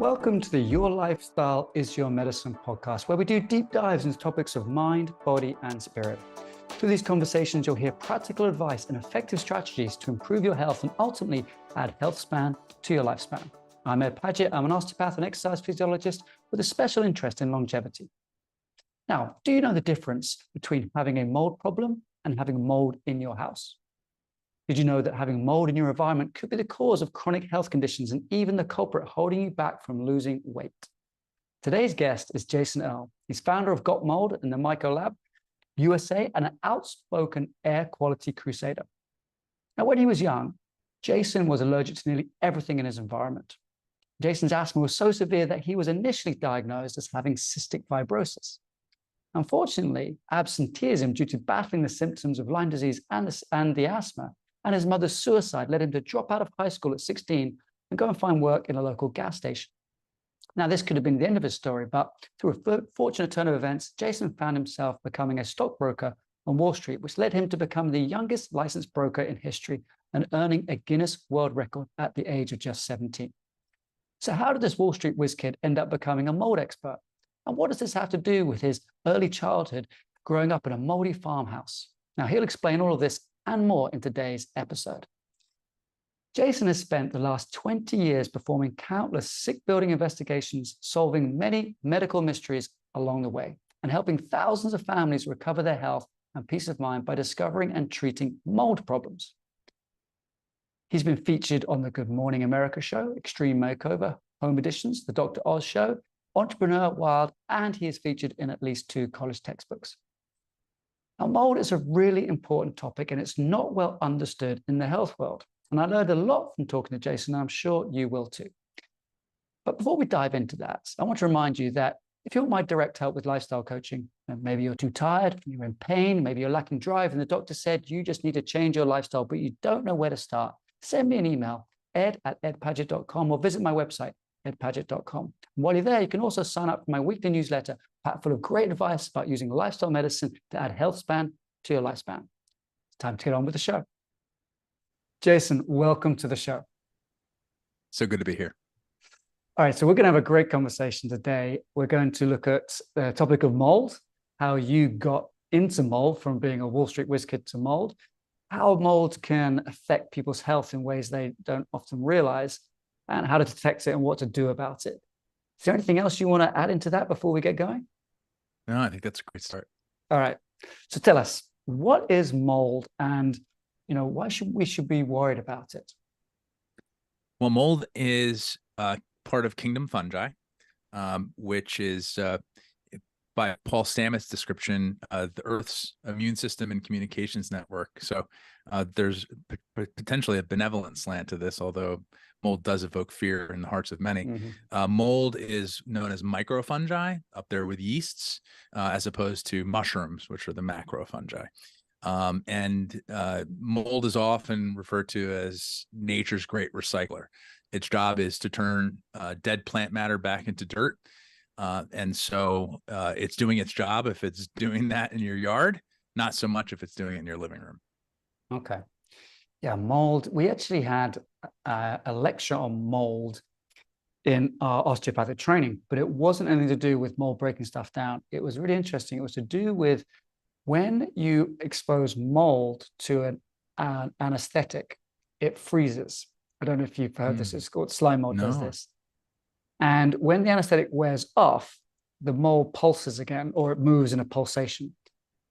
Welcome to the Your Lifestyle is Your Medicine podcast, where we do deep dives into topics of mind, body, and spirit. Through these conversations, you'll hear practical advice and effective strategies to improve your health and ultimately add health span to your lifespan. I'm Ed Paget. I'm an osteopath and exercise physiologist with a special interest in longevity. Now, do you know the difference between having a mold problem and having mold in your house? Did you know that having mold in your environment could be the cause of chronic health conditions and even the culprit holding you back from losing weight? Today's guest is Jason Earle. He's founder of GotMold and the MycoLab USA and an outspoken air quality crusader. Now, when he was young, Jason was allergic to nearly everything in his environment. Jason's asthma was so severe that he was initially diagnosed as having cystic fibrosis. Unfortunately, absenteeism due to battling the symptoms of Lyme disease and the asthma and his mother's suicide led him to drop out of high school at 16 and go and find work in a local gas station. Now, this could have been the end of his story, but through a fortunate turn of events, Jason found himself becoming a stockbroker on Wall Street, which led him to become the youngest licensed broker in history and earning a Guinness World Record at the age of just 17. So how did this Wall Street whiz kid end up becoming a mold expert? And what does this have to do with his early childhood growing up in a moldy farmhouse? Now, he'll explain all of this and more in today's episode. Jason has spent the last 20 years performing countless sick building investigations, solving many medical mysteries along the way, and helping thousands of families recover their health and peace of mind by discovering and treating mold problems. He's been featured on the Good Morning America show, Extreme Makeover, Home Editions, The Dr. Oz Show, Entrepreneur Wild, and he is featured in at least 2 college textbooks. Now, mold is a really important topic and it's not well understood in the health world. And I learned a lot from talking to Jason, and I'm sure you will too. But before we dive into that, I want to remind you that if you want my direct help with lifestyle coaching, and maybe you're too tired, you're in pain, maybe you're lacking drive, and the doctor said you just need to change your lifestyle, but you don't know where to start, send me an email, ed@edpaget.com, or visit my website, edpaget.com. And while you're there, you can also sign up for my weekly newsletter, packed full of great advice about using lifestyle medicine to add health span to your lifespan. It's time to get on with the show. Jason, welcome to the show. So good to be here. All right, so we're going to have a great conversation today. We're going to look at the topic of mold, how you got into mold from being a Wall Street whiz kid to mold, how mold can affect people's health in ways they don't often realize, and how to detect it and what to do about it. Is there anything else you want to add into that before we get going? No, I think that's a great start. All right. So tell us, what is mold and why should we be worried about it? Well, mold is part of kingdom fungi, which is, by Paul Stamets' description, the Earth's immune system and communications network. So there's potentially a benevolent slant to this, although mold does evoke fear in the hearts of many. Mold is known as microfungi, up there with yeasts, as opposed to mushrooms, which are the macrofungi. Mold is often referred to as nature's great recycler. Its job is to turn dead plant matter back into dirt. So it's doing its job if it's doing that in your yard, not so much if it's doing it in your living room. Okay. Yeah, mold. We actually had a lecture on mold in our osteopathic training, but it wasn't anything to do with mold breaking stuff down. It was really interesting. It was to do with when you expose mold to an anesthetic, it freezes. I don't know if you've heard this. It's called slime mold. Does this. And when the anesthetic wears off, the mold pulses again, or it moves in a pulsation.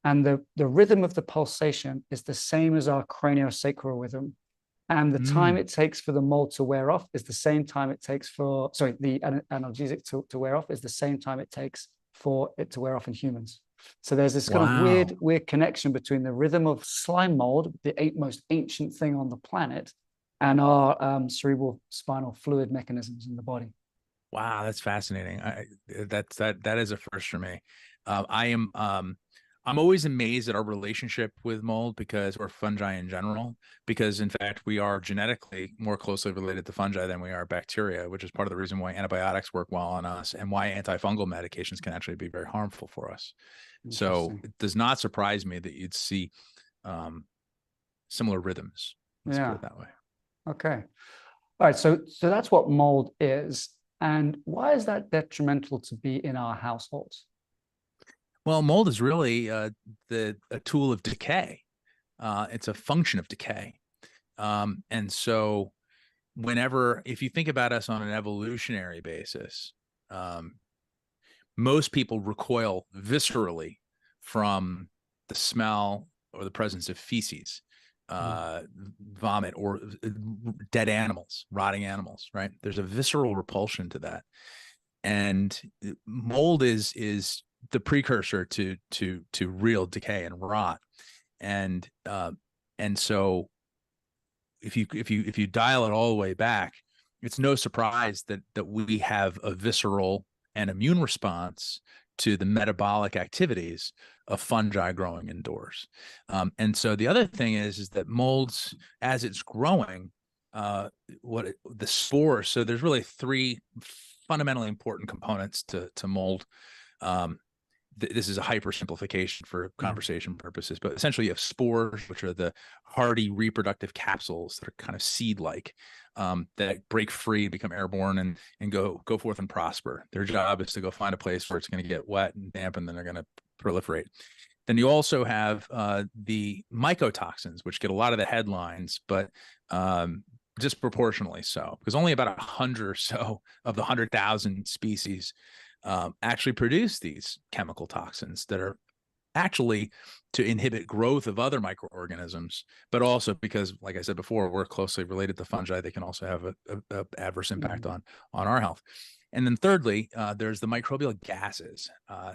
And the rhythm of the pulsation is the same as our craniosacral rhythm. And the time it takes for the mold to wear off is the same time it takes for, the analgesic to wear off is the same time it takes for it to wear off in humans. So there's this kind of weird connection between the rhythm of slime mold, the most ancient thing on the planet, and our cerebral spinal fluid mechanisms in the body. Wow, that's fascinating. That is a first for me. I'm always amazed at our relationship with mold or fungi in general, because in fact we are genetically more closely related to fungi than we are bacteria, which is part of the reason why antibiotics work well on us and why antifungal medications can actually be very harmful for us. So it does not surprise me that you'd see similar rhythms. Let's put it that way. Okay. All right. So that's what mold is. And why is that detrimental to be in our households? Well, mold is really a tool of decay. It's a function of decay. And so if you think about us on an evolutionary basis, most people recoil viscerally from the smell or the presence of feces, vomit, or dead animals, rotting animals, right? There's a visceral repulsion to that. And mold is the precursor to real decay and rot. And so if you dial it all the way back, it's no surprise that we have a visceral and immune response to the metabolic activities of fungi growing indoors. And so the other thing is that molds, as it's growing, the spores. So there's really three fundamentally important components to mold. This is a hyper simplification for conversation purposes, but essentially you have spores, which are the hardy reproductive capsules that are kind of seed-like, that break free, become airborne, and go forth and prosper. Their job is to go find a place where it's going to get wet and damp, and then they're going to proliferate. Then you also have the mycotoxins, which get a lot of the headlines, but disproportionately so, because only about 100 or so of the 100,000 species actually produce these chemical toxins that are actually to inhibit growth of other microorganisms, but also because, like I said before, we're closely related to fungi. They can also have a adverse impact on our health. And then thirdly, there's the microbial gases,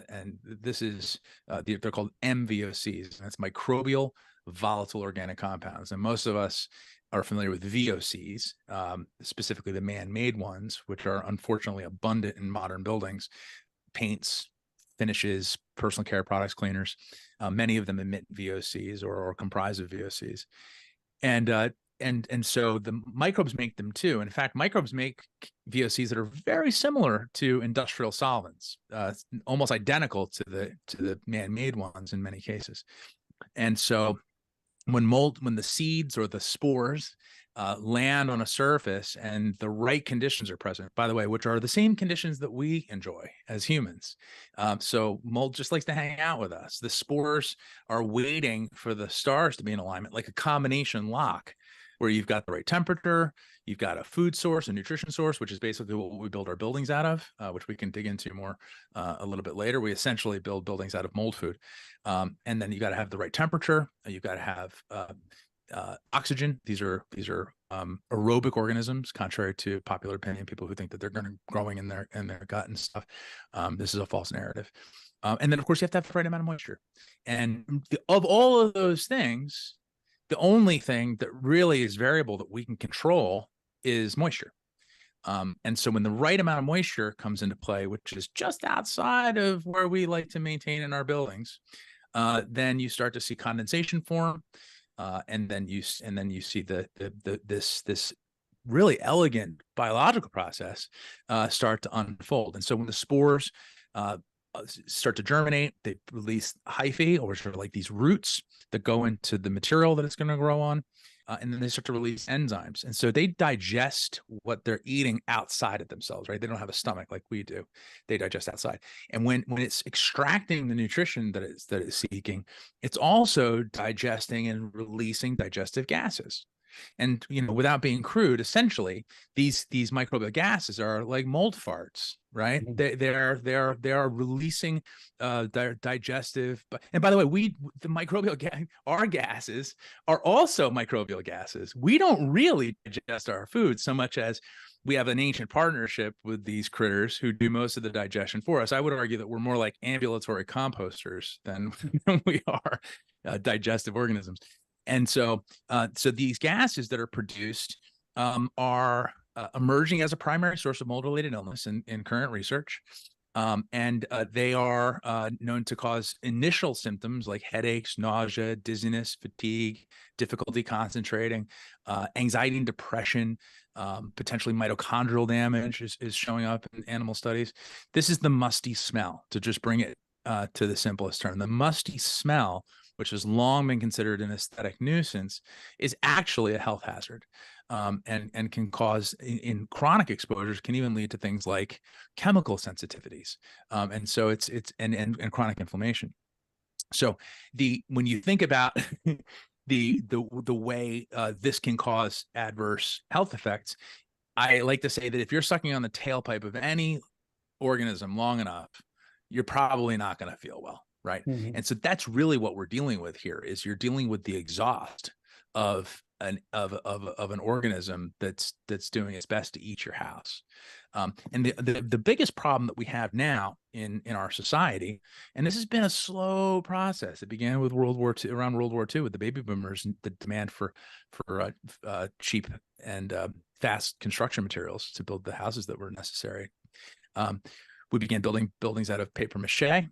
and this is they're called MVOCs. That's microbial volatile organic compounds, and most of us are familiar with VOCs, specifically the man-made ones, which are unfortunately abundant in modern buildings, paints, finishes, personal care products, cleaners. Many of them emit VOCs or comprise of VOCs. And so the microbes make them too. In fact, microbes make VOCs that are very similar to industrial solvents, almost identical to the man-made ones in many cases. And so when the seeds or the spores land on a surface and the right conditions are present, by the way, which are the same conditions that we enjoy as humans. So mold just likes to hang out with us. The spores are waiting for the stars to be in alignment, like a combination lock, where you've got the right temperature, you've got a food source, a nutrition source, which is basically what we build our buildings out of, which we can dig into more a little bit later. We essentially build buildings out of mold food. And then you got to have the right temperature. You've got to have oxygen. These are aerobic organisms, contrary to popular opinion, people who think that they're going to growing in their gut and stuff. This is a false narrative. And then, of course, you have to have the right amount of moisture. And of all of those things, the only thing that really is variable that we can control is moisture. And so when the right amount of moisture comes into play, which is just outside of where we like to maintain in our buildings, then you start to see condensation form, and then you see this really elegant biological process start to unfold. And so when the spores start to germinate, they release hyphae, or sort of like these roots that go into the material that it's going to grow on. And then they start to release enzymes. And so they digest what they're eating outside of themselves, right? They don't have a stomach like we do. They digest outside. And when it's extracting the nutrition that it's seeking, it's also digesting and releasing digestive gases. And, without being crude, essentially, these microbial gases are like mold farts, right? They are releasing their digestive. And by the way, the microbial our gases are also microbial gases. We don't really digest our food so much as we have an ancient partnership with these critters who do most of the digestion for us. I would argue that we're more like ambulatory composters than we are digestive organisms. And so these gases that are produced are emerging as a primary source of mold-related illness in current research. And they are known to cause initial symptoms like headaches, nausea, dizziness, fatigue, difficulty concentrating, anxiety and depression, potentially mitochondrial damage is showing up in animal studies. This is the musty smell, to just bring it to the simplest term. The musty smell which has long been considered an aesthetic nuisance, is actually a health hazard, and can cause in chronic exposures can even lead to things like chemical sensitivities, and so it's and chronic inflammation. So when you think about the way this can cause adverse health effects, I like to say that if you're sucking on the tailpipe of any organism long enough, you're probably not going to feel well, right? Mm-hmm. And so that's really what we're dealing with here. Is you're dealing with the exhaust of an organism that's doing its best to eat your house. And the biggest problem that we have now in our society, and this has been a slow process. It began with around World War II, with the baby boomers and the demand for cheap and fast construction materials to build the houses that were necessary. We began building buildings out of paper mache,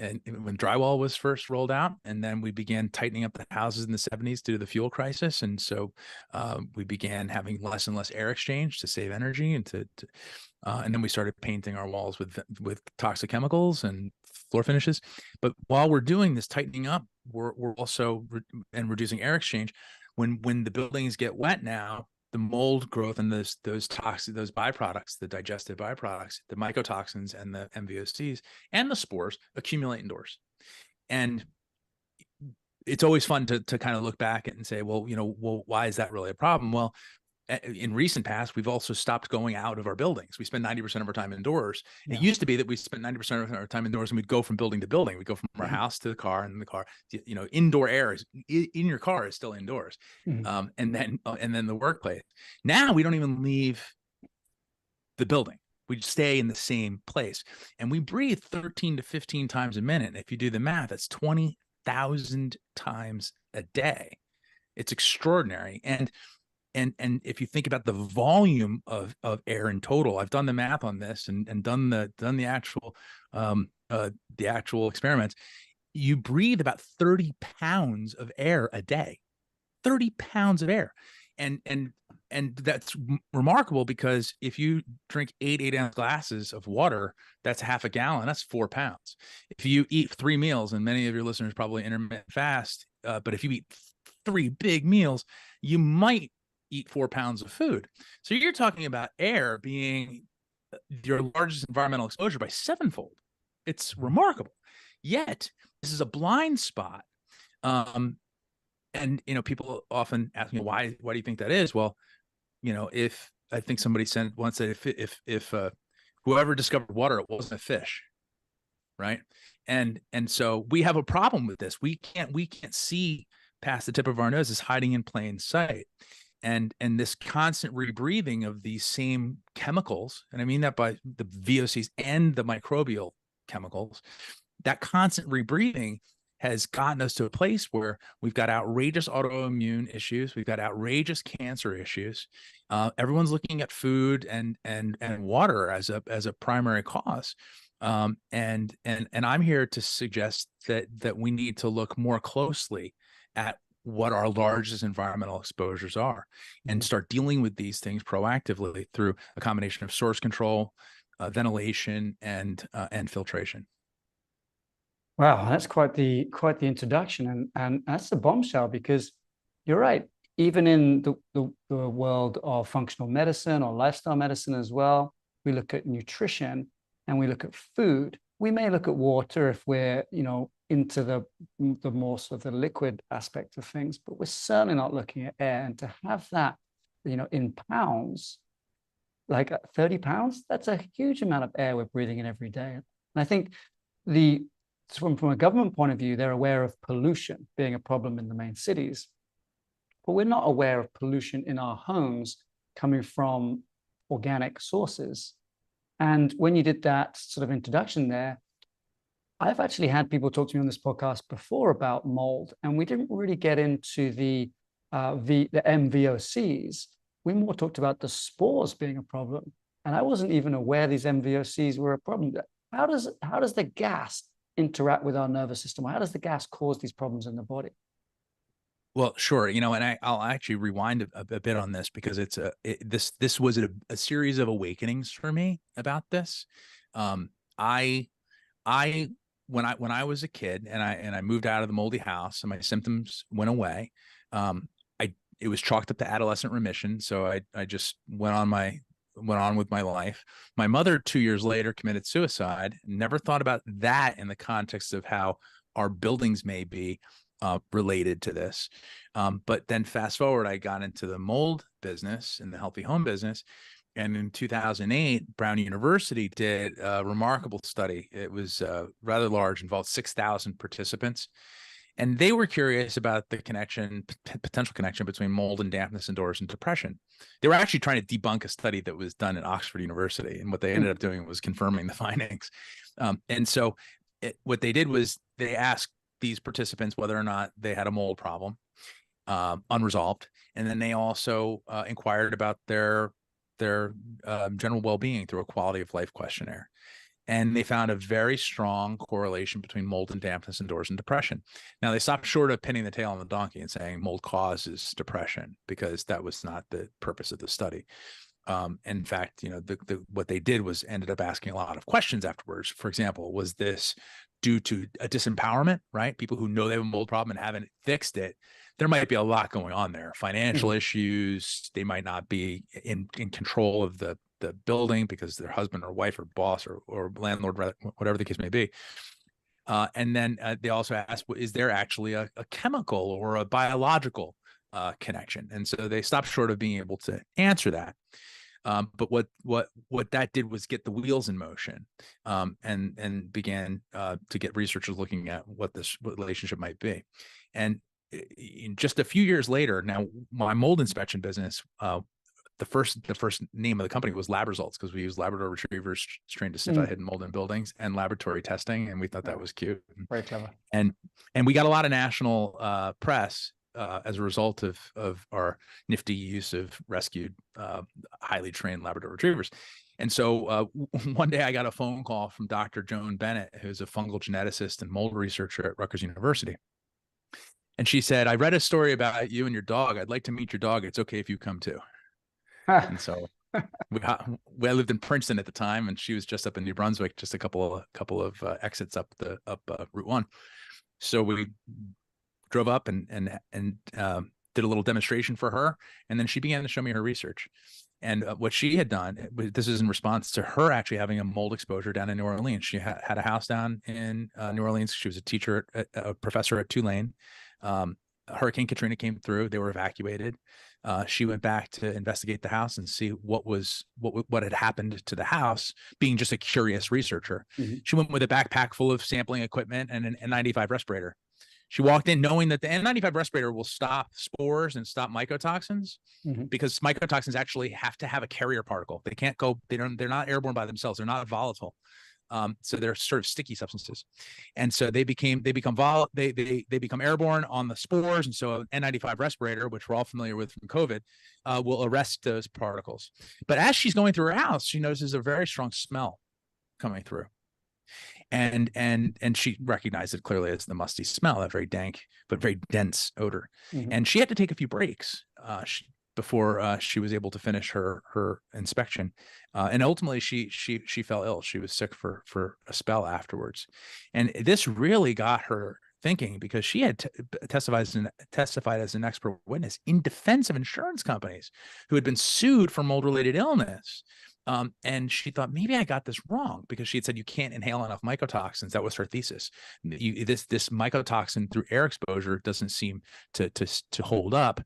and when drywall was first rolled out, and then we began tightening up the houses in the 70s due to the fuel crisis, and so we began having less and less air exchange to save energy, and and then we started painting our walls with toxic chemicals and floor finishes. But while we're doing this tightening up, we're also reducing air exchange. When the buildings get wet now, the mold growth and those byproducts, the digestive byproducts, the mycotoxins and the MVOCs and the spores accumulate indoors. And it's always fun to kind of look back and say, well, why is that really a problem? Well, in recent past, we've also stopped going out of our buildings. We spend 90% of our time indoors. Yeah. It used to be that we spent 90% of our time indoors, and we'd go from building to building. We'd go from our house to the car, and the car, indoor air in your car is still indoors. And then the workplace. Now we don't even leave the building. We just stay in the same place, and we breathe 13 to 15 times a minute. And if you do the math, that's 20,000 times a day. It's extraordinary. And if you think about the volume of air in total, I've done the math on this and done the actual experiments. You breathe about 30 pounds of air a day, 30 pounds of air. And that's remarkable, because if you drink 8-ounce glasses of water, that's half a gallon. That's 4 pounds. If you eat 3 meals, and many of your listeners probably intermittent fast, but if you eat 3 big meals, you might eat 4 pounds of food. So you're talking about air being your largest environmental exposure by 7-fold. It's remarkable. Yet this is a blind spot. And people often ask me, why do you think that is? Well, if I think somebody said once that if whoever discovered water, it wasn't a fish, right? And so we have a problem with this. We can't see past the tip of our nose. Is hiding in plain sight. And this constant rebreathing of these same chemicals, and I mean that by the VOCs and the microbial chemicals, that constant rebreathing has gotten us to a place where we've got outrageous autoimmune issues, we've got outrageous cancer issues. Everyone's looking at food and water as a primary cause. And I'm here to suggest that we need to look more closely at what our largest environmental exposures are, and start dealing with these things proactively through a combination of source control, ventilation, and filtration. Wow, that's quite the introduction, and that's a bombshell, because you're right. Even in the world of functional medicine or lifestyle medicine as well, we look at nutrition and we look at food. We may look at water if we're into the more sort of the liquid aspect of things, but we're certainly not looking at air. And to have that, in pounds, like 30 pounds, that's a huge amount of air we're breathing in every day. And I think from a government point of view, they're aware of pollution being a problem in the main cities, but we're not aware of pollution in our homes coming from organic sources. And when you did that sort of introduction there, I've actually had people talk to me on this podcast before about mold, and we didn't really get into the MVOCs. We more talked about the spores being a problem, and I wasn't even aware these MVOCs were a problem. How does the gas interact with our nervous system? How does the gas cause these problems in the body? Well, sure. And I'll actually rewind a bit on this, because this was a series of awakenings for me about this. I when I was a kid and I moved out of the moldy house and my symptoms went away, it was chalked up to adolescent remission. So I just went on with my life. My mother 2 years later committed suicide. Never thought about that in the context of how our buildings may be related to this. But then fast forward, I got into the mold business and the healthy home business. And in 2008, Brown University did a remarkable study. It was rather large, involved 6,000 participants. And they were curious about the potential connection between mold and dampness indoors and depression. They were actually trying to debunk a study that was done at Oxford University. And what they ended up doing was confirming the findings. And so what they did was they asked these participants whether or not they had a mold problem, unresolved. And then they also inquired about their general well-being through a quality of life questionnaire. And they found a very strong correlation between mold and dampness indoors and depression. Now, they stopped short of pinning the tail on the donkey and saying mold causes depression, because that was not the purpose of the study. In fact, what they did was ended up asking a lot of questions afterwards. For example, was this due to a disempowerment, right? People who know they have a mold problem and haven't fixed it. There might be a lot going on there. Financial issues. They might not be in control of the building because their husband or wife or boss or landlord, whatever the case may be. And then they also asked, is there actually a chemical or a biological connection? And so they stopped short of being able to answer that. But what that did was get the wheels in motion, and began to get researchers looking at what this relationship might be. And in just a few years later, now my mold inspection business, the first name of the company was Lab Results, because we use Labrador retrievers trained to sniff out hidden mold in buildings and laboratory testing, and we thought that was cute. Very clever. And we got a lot of national press as a result of our nifty use of rescued, highly trained Labrador retrievers. And so one day I got a phone call from Dr. Joan Bennett, who's a fungal geneticist and mold researcher at Rutgers University. And she said, I read a story about you and your dog. I'd like to meet your dog. It's okay if you come too. And so I lived in Princeton at the time, and she was just up in New Brunswick, just a couple of exits up Route 1. So we drove up and did a little demonstration for her, and then she began to show me her research. And what she had done, this is in response to her actually having a mold exposure down in New Orleans. She had a house down in New Orleans. She was a teacher, a professor at Tulane. Hurricane Katrina came through. They were evacuated. She went back to investigate the house and see what had happened to the house, being just a curious researcher. She went with a backpack full of sampling equipment and an N95 respirator. She walked in knowing that the N95 respirator will stop spores and stop mycotoxins, because mycotoxins actually have to have a carrier particle. They can't go, they're not airborne by themselves. They're not volatile. So they're sort of sticky substances. And so they become airborne on the spores. And so an N95 respirator, which we're all familiar with from COVID, will arrest those particles. But as she's going through her house, she notices a very strong smell coming through. And she recognized it clearly as the musty smell, that very dank but very dense odor. And she had to take a few breaks before she was able to finish her inspection. And ultimately she fell ill. She was sick for a spell afterwards. And this really got her thinking, because she had testified as an expert witness in defense of insurance companies who had been sued for mold-related illness. And she thought, maybe I got this wrong, because she had said you can't inhale enough mycotoxins. That was her thesis. This mycotoxin through air exposure doesn't seem to hold up.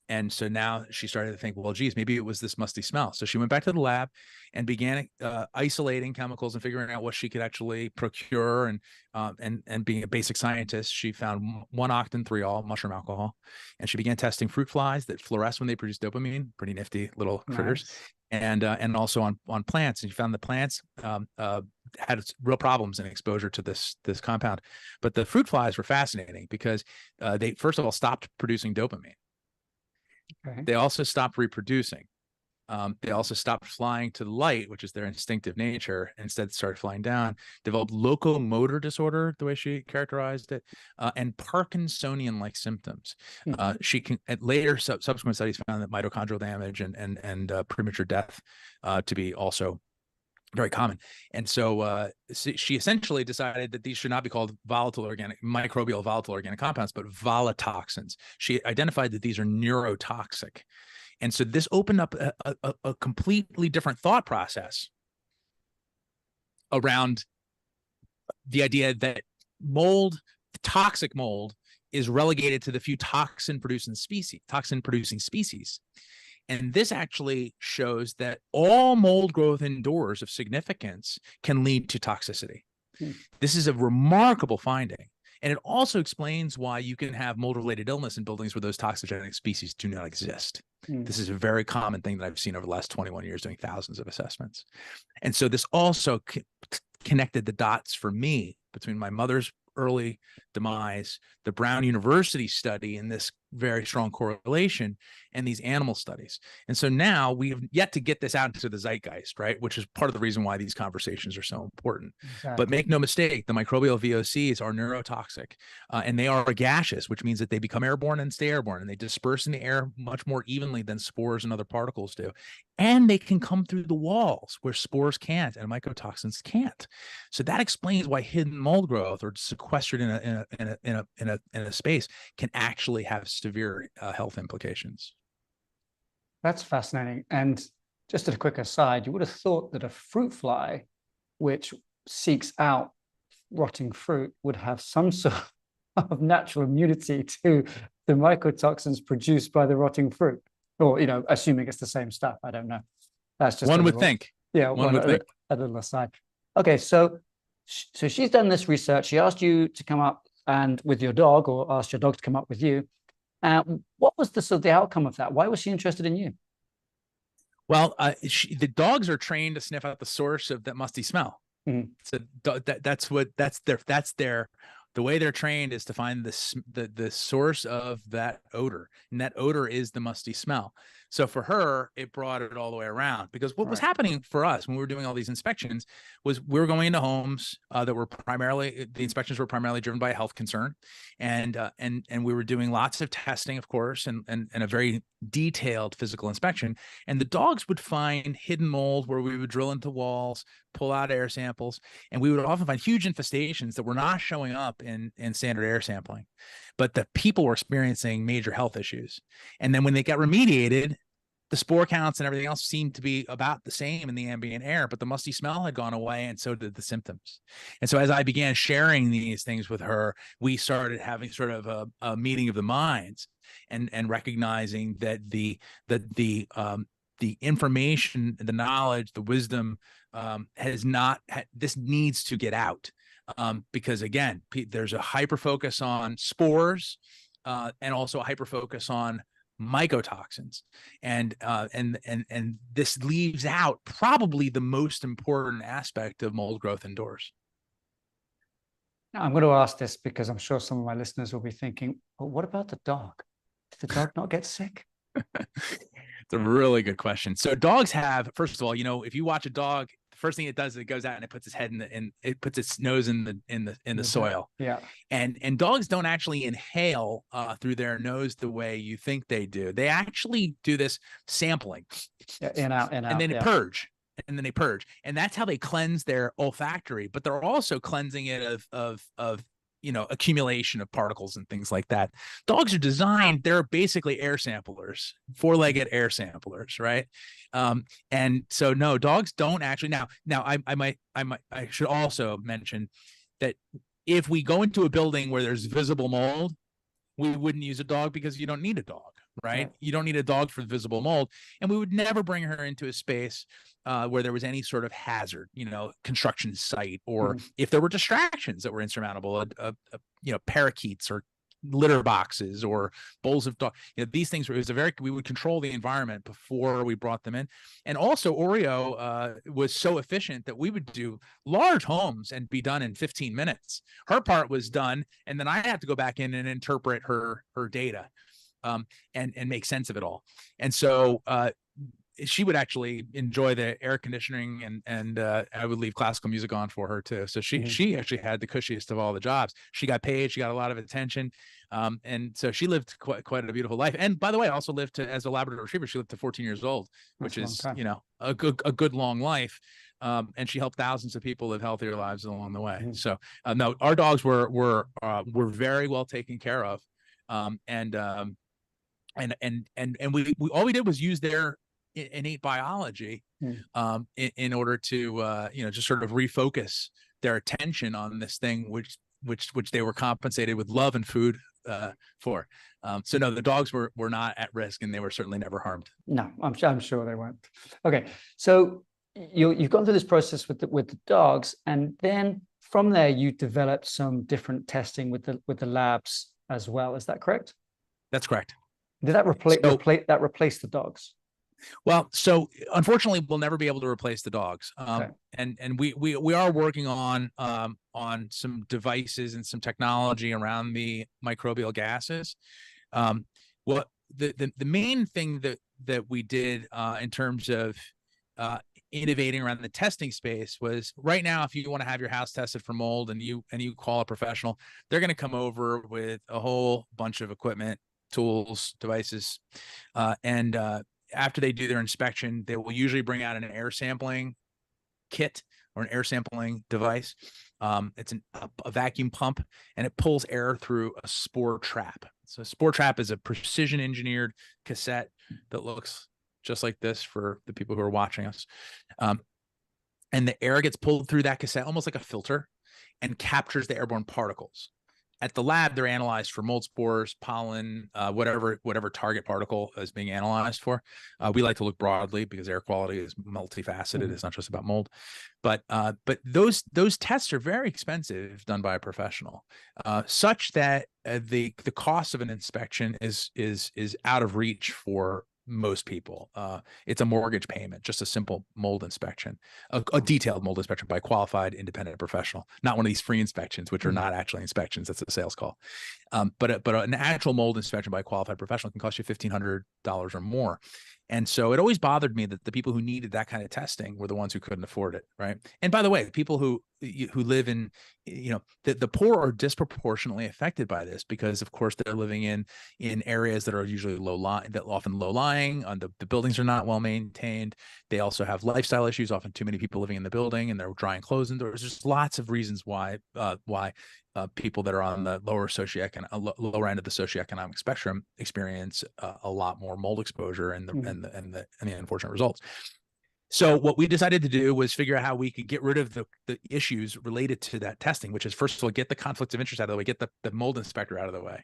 And so now she started to think, well, geez, maybe it was this musty smell. So she went back to the lab and began isolating chemicals and figuring out what she could actually procure. And being a basic scientist, she found 1-octanthiol mushroom alcohol, and she began testing fruit flies that fluoresce when they produce dopamine. Pretty nifty little critters. And also on plants. And she found the plants had real problems in exposure to this compound. But the fruit flies were fascinating, because they, first of all, stopped producing dopamine. They also stopped reproducing. They also stopped flying to the light, which is their instinctive nature, and instead started flying down, developed locomotor disorder, the way she characterized it, and Parkinsonian-like symptoms. She can, at later subsequent studies found that mitochondrial damage and premature death to be also very common. And so she essentially decided that these should not be called microbial volatile organic compounds, but volatoxins. She identified that these are neurotoxic. And so this opened up a completely different thought process around the idea that toxic mold is relegated to the few toxin-producing species. And this actually shows that all mold growth indoors of significance can lead to toxicity. This is a remarkable finding. And it also explains why you can have mold-related illness in buildings where those toxigenic species do not exist. This is a very common thing that I've seen over the last 21 years doing thousands of assessments. And so this also connected the dots for me between my mother's early demise, the Brown University study, and this very strong correlation, and these animal studies. And so now we have yet to get this out into the zeitgeist, right? Which is part of the reason why these conversations are so important. Exactly. But make no mistake, the microbial VOCs are neurotoxic, and they are gaseous, which means that they become airborne and stay airborne, and they disperse in the air much more evenly than spores and other particles do. And they can come through the walls where spores can't and mycotoxins can't. So that explains why hidden mold growth or sequestered in a space can actually have severe health implications. That's fascinating. And just as a quick aside, you would have thought that a fruit fly, which seeks out rotting fruit, would have some sort of natural immunity to the mycotoxins produced by the rotting fruit. Or, you know, assuming it's the same stuff. I don't know. That's just one would think. Yeah, one would think. A little aside. Okay, so she's done this research. She asked you to come up and with your dog, or asked your dog to come up with you. What was the outcome of that? Why was she interested in you? Well, the dogs are trained to sniff out the source of that musty smell. So that's their the way they're trained is to find the source of that odor, and that odor is the musty smell. So for her, it brought it all the way around, because what was happening for us when we were doing all these inspections was we were going into homes that were the inspections were primarily driven by a health concern, and we were doing lots of testing, of course, and a very detailed physical inspection. And the dogs would find hidden mold where we would drill into walls, pull out air samples, and we would often find huge infestations that were not showing up in standard air sampling, but the people were experiencing major health issues. And then when they got remediated, the spore counts and everything else seemed to be about the same in the ambient air, but the musty smell had gone away, and so did the symptoms. And so as I began sharing these things with her, we started having sort of a meeting of the minds, and recognizing that the information, the knowledge, the wisdom this needs to get out, because again, there's a hyper focus on spores, and also a hyper focus on mycotoxins, and this leaves out probably the most important aspect of mold growth indoors. Now, I'm going to ask this because I'm sure some of my listeners will be thinking, well, what about the dog? Did the dog not get sick? It's a really good question. So dogs have, first of all, you know, if you watch a dog, the first thing it does is it goes out and it puts its head it puts its nose in the soil. Yeah. And dogs don't actually inhale through their nose the way you think they do. They actually do this sampling. Yeah, in, out, and then they purge. And then they purge. And that's how they cleanse their olfactory, but they're also cleansing it of you know, accumulation of particles and things like that. Dogs are designed, they're basically air samplers, four-legged air samplers, right? And so no, dogs don't actually. Now I should also mention that if we go into a building where there's visible mold, we wouldn't use a dog, because you don't need a dog, right? Yeah. You don't need a dog for visible mold. And we would never bring her into a space where there was any sort of hazard, you know, construction site, or if there were distractions that were insurmountable, you know, parakeets or litter boxes or bowls of dog, you know, these things were, we would control the environment before we brought them in. And also Oreo was so efficient that we would do large homes and be done in 15 minutes. Her part was done, and then I had to go back in and interpret her data and make sense of it all. And so she would actually enjoy the air conditioning, and I would leave classical music on for her too. So she actually had the cushiest of all the jobs. She got paid, she got a lot of attention, and so she lived quite a beautiful life. And by the way, also lived as a Labrador Retriever. She lived to 14 years old, which is a good long life. And she helped thousands of people live healthier lives along the way. So no, our dogs were very well taken care of, and we all we did was use their innate biology in order to just sort of refocus their attention on this thing which they were compensated with love and food for. So no, the dogs were not at risk, and they were certainly never harmed. No, I'm sure they weren't. Okay, so you've gone through this process with the dogs, and then from there you developed some different testing with the labs as well. Is that correct? That's correct. Did that replace the dogs? Well, so unfortunately, we'll never be able to replace the dogs. And we are working on some devices and some technology around the microbial gases. What the main thing that we did in terms of innovating around the testing space was, right now, if you want to have your house tested for mold and you call a professional, they're going to come over with a whole bunch of equipment, tools, devices, and after they do their inspection, they will usually bring out an air sampling kit or an air sampling device. It's a vacuum pump, and it pulls air through a spore trap. So a spore trap is a precision engineered cassette that looks just like this for the people who are watching us. And the air gets pulled through that cassette almost like a filter and captures the airborne particles. At the lab, they're analyzed for mold spores, pollen, whatever target particle is being analyzed for. We like to look broadly because air quality is multifaceted. It's not just about mold. But those tests are very expensive, done by a professional, such that the cost of an inspection is out of reach for most people. It's a mortgage payment, just a simple mold inspection, a detailed mold inspection by a qualified independent professional, not one of these free inspections, which are not actually inspections. That's a sales call. But an actual mold inspection by a qualified professional can cost you $1,500 or more. And so it always bothered me that the people who needed that kind of testing were the ones who couldn't afford it, right? And by the way, the people who live in, the poor are disproportionately affected by this because, of course, they're living in areas that are usually often low lying. The buildings are not well maintained. They also have lifestyle issues, often too many people living in the building, and they're drying clothes indoors. There's lots of reasons why people that are on the lower end of the socioeconomic spectrum experience a lot more mold exposure and the unfortunate results. So what we decided to do was figure out how we could get rid of the issues related to that testing, which is, first of all, get the conflicts of interest out of the way, get the mold inspector out of the way.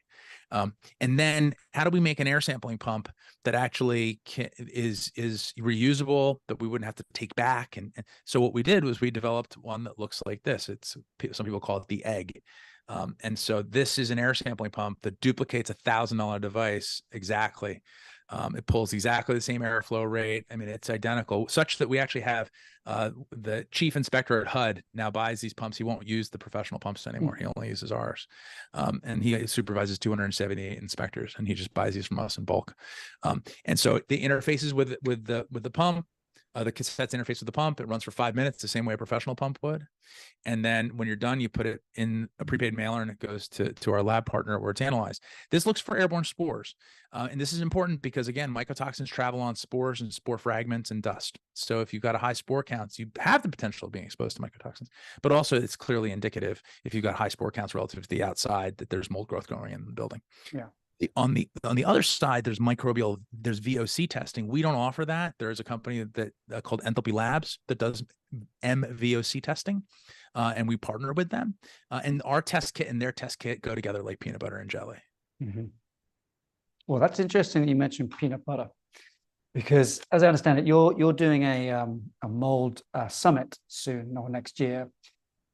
And then how do we make an air sampling pump that actually is reusable, that we wouldn't have to take back? And so what we did was we developed one that looks like this. Some people call it the egg. And so this is an air sampling pump that duplicates $1,000 device exactly. It pulls exactly the same airflow rate. I mean, it's identical, such that we actually have the chief inspector at HUD now buys these pumps. He won't use the professional pumps anymore. He only uses ours. And he supervises 278 inspectors, and he just buys these from us in bulk. And so the interfaces with the pump, the cassettes interface with the pump. It runs for 5 minutes, the same way a professional pump would. And then when you're done, you put it in a prepaid mailer, and it goes to our lab partner where it's analyzed. This looks for airborne spores. And this is important because, again, mycotoxins travel on spores and spore fragments and dust. So if you've got a high spore counts, you have the potential of being exposed to mycotoxins. But also, it's clearly indicative, if you've got high spore counts relative to the outside, that there's mold growth going in the building. Yeah. On the other side, there's VOC testing. We don't offer that. There's a company that called Enthalpy Labs that does MVOC testing, and we partner with them. And our test kit and their test kit go together like peanut butter and jelly. Well, that's interesting that you mentioned peanut butter, because as I understand it, you're doing a mold summit soon or next year.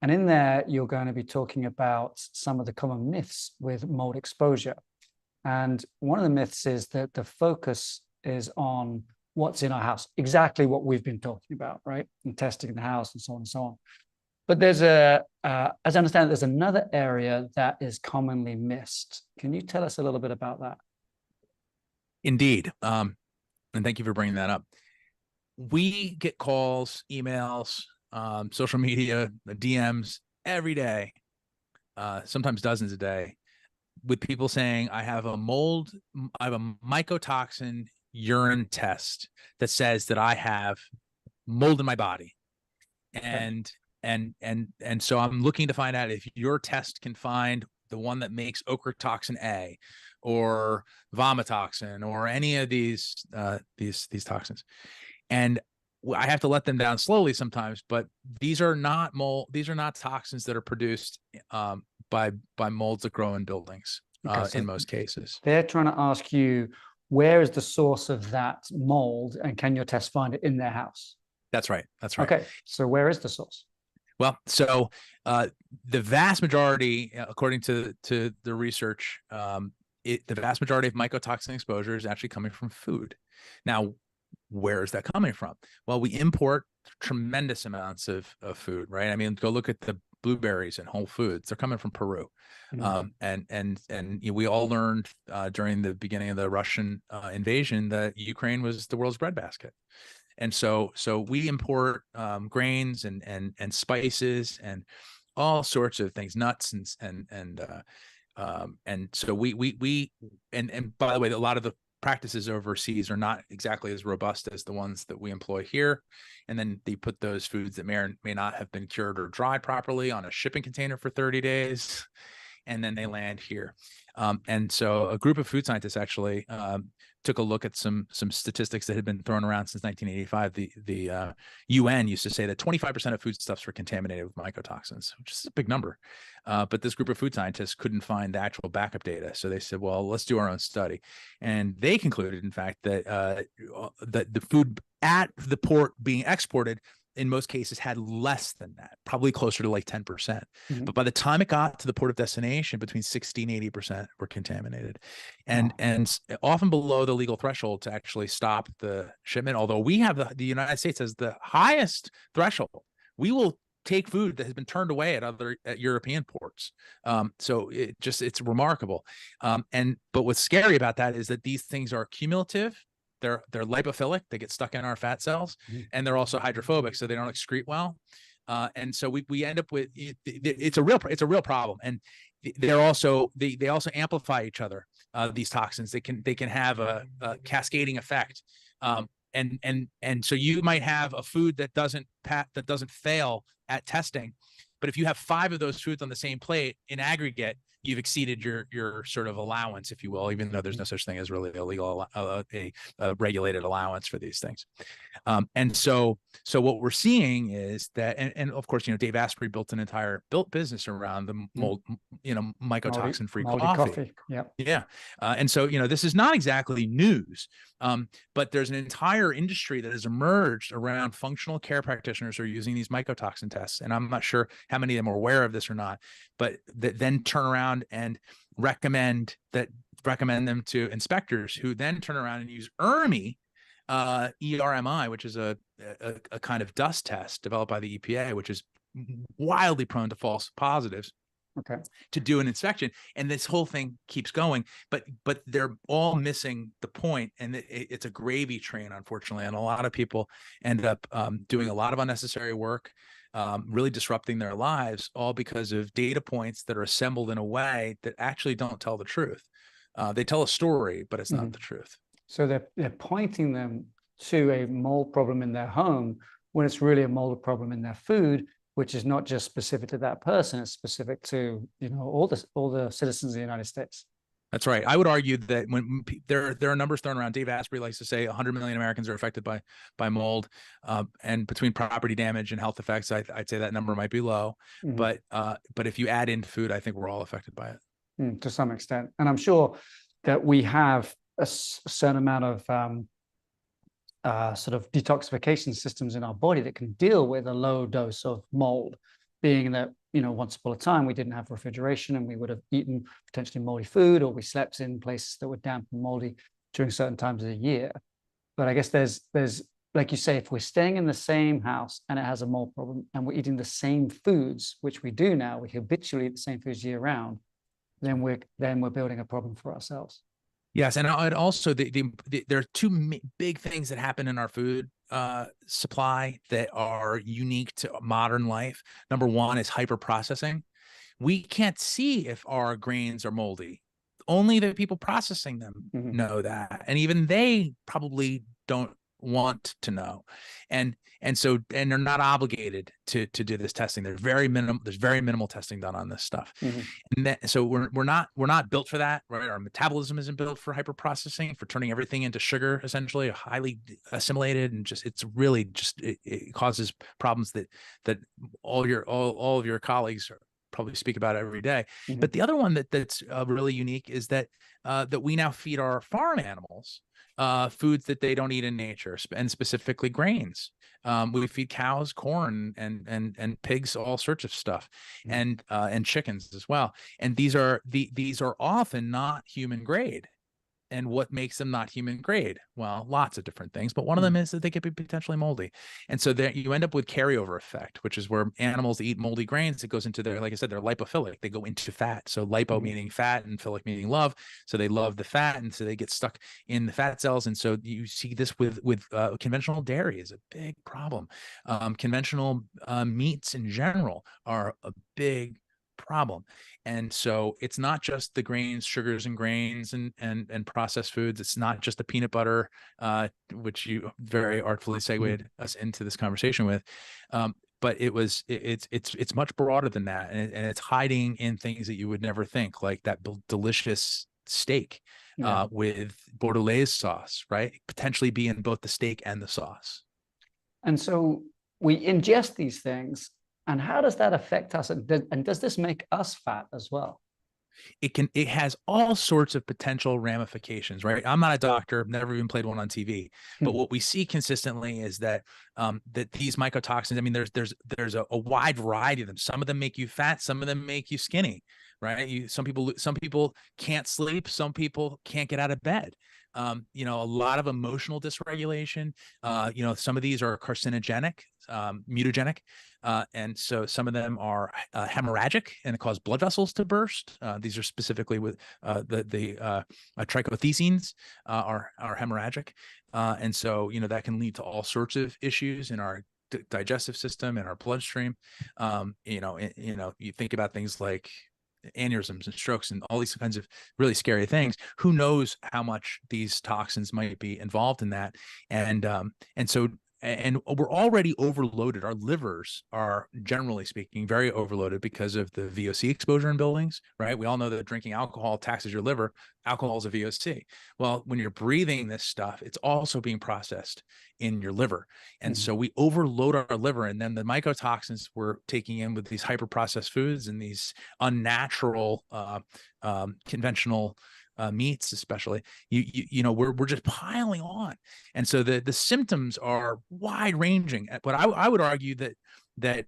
And in there, you're going to be talking about some of the common myths with mold exposure. And one of the myths is that the focus is on what's in our house, exactly what we've been talking about, right? And testing the house and so on and so on. But there's as I understand it, there's another area that is commonly missed. Can you tell us a little bit about that? Indeed. And thank you for bringing that up. we get calls, emails, social media, DMs every day, sometimes dozens a day, with people saying, I have a mycotoxin urine test that says that I have mold in my body. And so I'm looking to find out if your test can find the one that makes ochratoxin A or vomitoxin or any of these toxins. And I have to let them down slowly sometimes, but these are not mold. These are not toxins that are produced by molds that grow in buildings. So in most cases, they're trying to ask you, where is the source of that mold, and can your test find it in their house? That's right. That's right. Okay, so where is the source? Well, so the vast majority, according to the research, the vast majority of mycotoxin exposure is actually coming from food. Now, where is that coming from? Well, we import tremendous amounts of food, right? I mean, go look at the blueberries in Whole Foods. They're coming from Peru. And we all learned during the beginning of the Russian invasion that Ukraine was the world's breadbasket. And so we import grains and spices and all sorts of things, nuts and so we by the way, a lot of the practices overseas are not exactly as robust as the ones that we employ here. And then they put those foods that may or may not have been cured or dried properly on a shipping container for 30 days. And then they land here. And so a group of food scientists actually took a look at some statistics that had been thrown around since 1985. The UN used to say that 25% of foodstuffs were contaminated with mycotoxins, which is a big number. But this group of food scientists couldn't find the actual backup data. So they said, well, let's do our own study. And they concluded, in fact, that that the food at the port being exported in most cases had less than that, probably closer to like 10%. Mm-hmm. But by the time it got to the port of destination, between 60 and 80% were contaminated, and often below the legal threshold to actually stop the shipment. Although we have the United States has the highest threshold. We will take food that has been turned away at European ports. So it's remarkable. But what's scary about that is that these things are cumulative. They're lipophilic, they get stuck in our fat cells, and they're also hydrophobic, so they don't excrete well. And so we end up with it's a real problem. And they're also they also amplify each other. These toxins, they can have a cascading effect. And so you might have a food that doesn't fail at testing, but if you have 5 of those foods on the same plate, in aggregate, you've exceeded your sort of allowance, if you will, even though there's no such thing as really a legal, a regulated allowance for these things. And so what we're seeing is that, and of course, Dave Asprey built an entire business around the mold, mycotoxin-free coffee. Yeah. And so, this is not exactly news, but there's an entire industry that has emerged around functional care practitioners who are using these mycotoxin tests. And I'm not sure how many of them are aware of this or not, but that then turn around and recommend them to inspectors, who then turn around and use ERMI, ERMI, which is a kind of dust test developed by the EPA, which is wildly prone to false positives, to do an inspection. And this whole thing keeps going, but they're all missing the point. And it's a gravy train, unfortunately. And a lot of people end up doing a lot of unnecessary work, really disrupting their lives, all because of data points that are assembled in a way that actually don't tell the truth. They tell a story, but it's not the truth. So they're pointing them to a mold problem in their home when it's really a mold problem in their food, which is not just specific to that person, it's specific to all the citizens of the United States. That's right. I would argue that when there are numbers thrown around, Dave Asprey likes to say 100 million Americans are affected by mold, and between property damage and health effects, I'd say that number might be low. But if you add in food, I think we're all affected by it to some extent. And I'm sure that we have a certain amount of sort of detoxification systems in our body that can deal with a low dose of mold, being that once upon a time we didn't have refrigeration and we would have eaten potentially moldy food, or we slept in places that were damp and moldy during certain times of the year. But I guess there's like you say, if we're staying in the same house and it has a mold problem, and we're eating the same foods, which we do now, we habitually eat the same foods year round, then we're building a problem for ourselves. Yes, and also there are two big things that happen in our food supply that are unique to modern life. Number one is hyper processing. We can't see if our grains are moldy. Only the people processing them know that, and even they probably don't want to know. And so they're not obligated to do this testing. There's very minimal testing done on this stuff. And then, so we're not built for that, right? Our metabolism isn't built for hyper processing, for turning everything into sugar, essentially highly assimilated, and just it's really just it causes problems that all of your colleagues probably speak about every day. But the other one that's really unique is that that we now feed our farm animals foods that they don't eat in nature, and specifically grains. We feed cows corn and pigs all sorts of stuff, and chickens as well. And these are often not human grade. And what makes them not human grade? Well, lots of different things, but one of them is that they could be potentially moldy. And so there you end up with carryover effect, which is where animals eat moldy grains. It goes into their, like I said, they're lipophilic. They go into fat. So lipo meaning fat and philic meaning love. So they love the fat, and so they get stuck in the fat cells. And so you see this with conventional dairy is a big problem. Conventional meats in general are a big problem. And so it's not just the grains, sugars and grains and processed foods. It's not just the peanut butter, which you very artfully segued us into this conversation with. But it's much broader than that. And it's hiding in things that you would never think, like that delicious steak with Bordelaise sauce, right? Potentially be in both the steak and the sauce. And so we ingest these things. And how does that affect us? And does this make us fat as well? It has all sorts of potential ramifications, right? I'm not a doctor, I've never even played one on TV, but what we see consistently is that that these mycotoxins, I mean, there's a wide variety of them. Some of them make you fat, some of them make you skinny, right? Some people can't sleep, some people can't get out of bed. A lot of emotional dysregulation. Some of these are carcinogenic, mutagenic. And so some of them are hemorrhagic and it causes blood vessels to burst. These are specifically with the trichothecenes are hemorrhagic. And so, that can lead to all sorts of issues in our digestive system and our bloodstream. You think about things like aneurysms and strokes and all these kinds of really scary things. Who knows how much these toxins might be involved in that? And we're already overloaded. Our livers are, generally speaking, very overloaded because of the VOC exposure in buildings, right? We all know that drinking alcohol taxes your liver. Alcohol is a VOC. Well, when you're breathing this stuff, it's also being processed in your liver. And so we overload our liver, and then the mycotoxins we're taking in with these hyper-processed foods and these unnatural, conventional meats, especially, we're just piling on. And so the symptoms are wide ranging, but I would argue that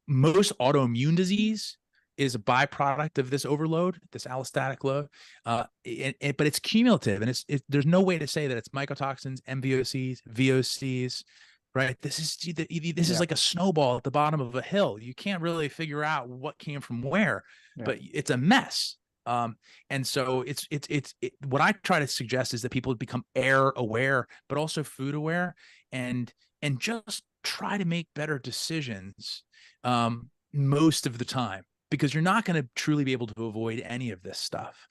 most autoimmune disease is a byproduct of this overload, this allostatic load, but it's cumulative, and there's no way to say that it's mycotoxins, MVOCs, VOCs, right? This is like a snowball at the bottom of a hill. You can't really figure out what came from where, but it's a mess. And so it's what I try to suggest is that people become air aware, but also food aware, and just try to make better decisions most of the time, because you're not going to truly be able to avoid any of this stuff.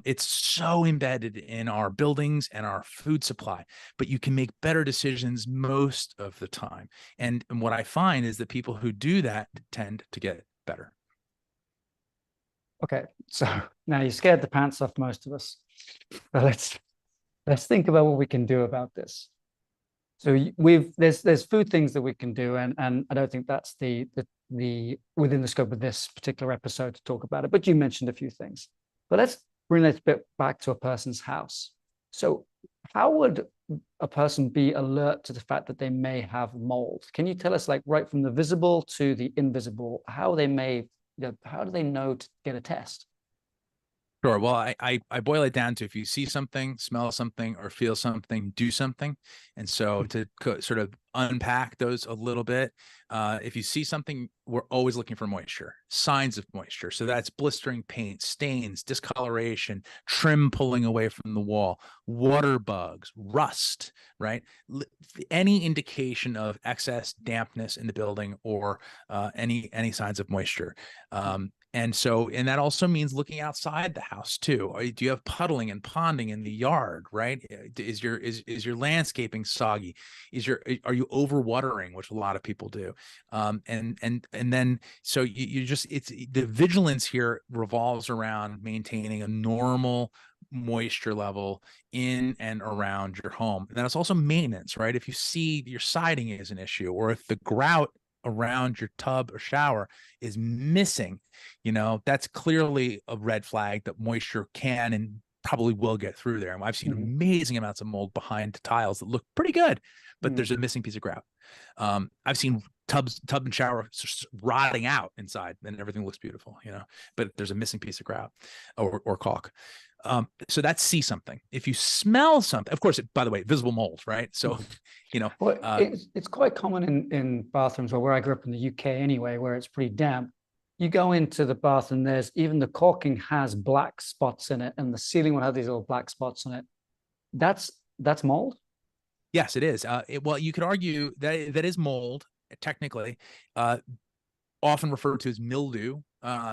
It's so embedded in our buildings and our food supply, but you can make better decisions most of the time. And what I find is that people who do that tend to get better. Okay, so now you scared the pants off most of us, but let's think about what we can do about this. So there's food things that we can do, and I don't think that's the within the scope of this particular episode to talk about it. But you mentioned a few things. But let's bring this bit back to a person's house. So how would a person be alert to the fact that they may have mold? Can you tell us, like, right from the visible to the invisible, how do they know to get a test? Sure. Well, I boil it down to if you see something, smell something, or feel something, do something. And so to sort of unpack those a little bit, if you see something, we're always looking for moisture, signs of moisture. So that's blistering paint, stains, discoloration, trim pulling away from the wall, water bugs, rust, right? Any indication of excess dampness in the building or any signs of moisture. And that also means looking outside the house too. Do you have puddling and ponding in the yard, right? Is your landscaping soggy? Are you overwatering, which a lot of people do? And then so you just, it's the vigilance here revolves around maintaining a normal moisture level in and around your home. And then it's also maintenance, right? If you see your siding is an issue, or if the grout around your tub or shower is missing, that's clearly a red flag that moisture can and probably will get through there. And I've seen amazing amounts of mold behind tiles that look pretty good, but there's a missing piece of grout. I've seen tub and shower rotting out inside and everything looks beautiful, but there's a missing piece of grout or caulk. So that's see something. If you smell something, of course, by the way, visible mold, right? So, well, it's quite common in bathrooms, or where I grew up in the UK anyway, where it's pretty damp. You go into the bath and there's even the caulking has black spots in it, and the ceiling will have these little black spots in it. That's mold? Yes, it is. Well, you could argue that is mold, technically, often referred to as mildew,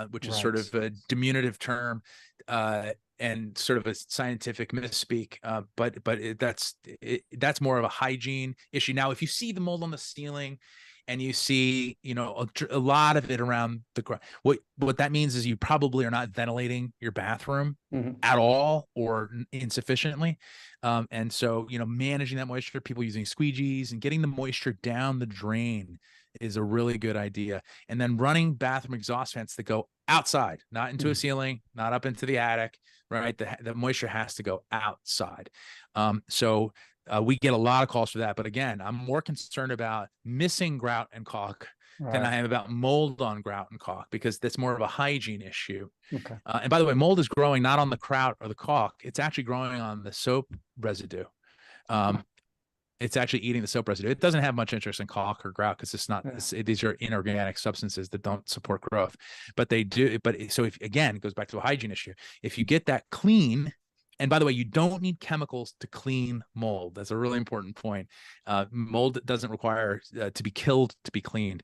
which is sort of a diminutive term, and sort of a scientific misspeak. But that's more of a hygiene issue. Now, if you see the mold on the ceiling and you see, a lot of it around the ground, what that means is you probably are not ventilating your bathroom at all or insufficiently. And so, managing that moisture, people using squeegees and getting the moisture down the drain is a really good idea. And then running bathroom exhaust fans that go outside, not into a ceiling, not up into the attic, right? The moisture has to go outside. We get a lot of calls for that. But again, I'm more concerned about missing grout and caulk than I am about mold on grout and caulk, because that's more of a hygiene issue. Okay. And by the way, mold is growing not on the grout or the caulk. It's actually growing on the soap residue. It's actually eating the soap residue. It doesn't have much interest in caulk or grout because it's not, these are inorganic substances that don't support growth, but they do. But so if, again, it goes back to a hygiene issue. If you get that clean, and by the way, you don't need chemicals to clean mold. That's a really important point. Mold doesn't require to be killed to be cleaned.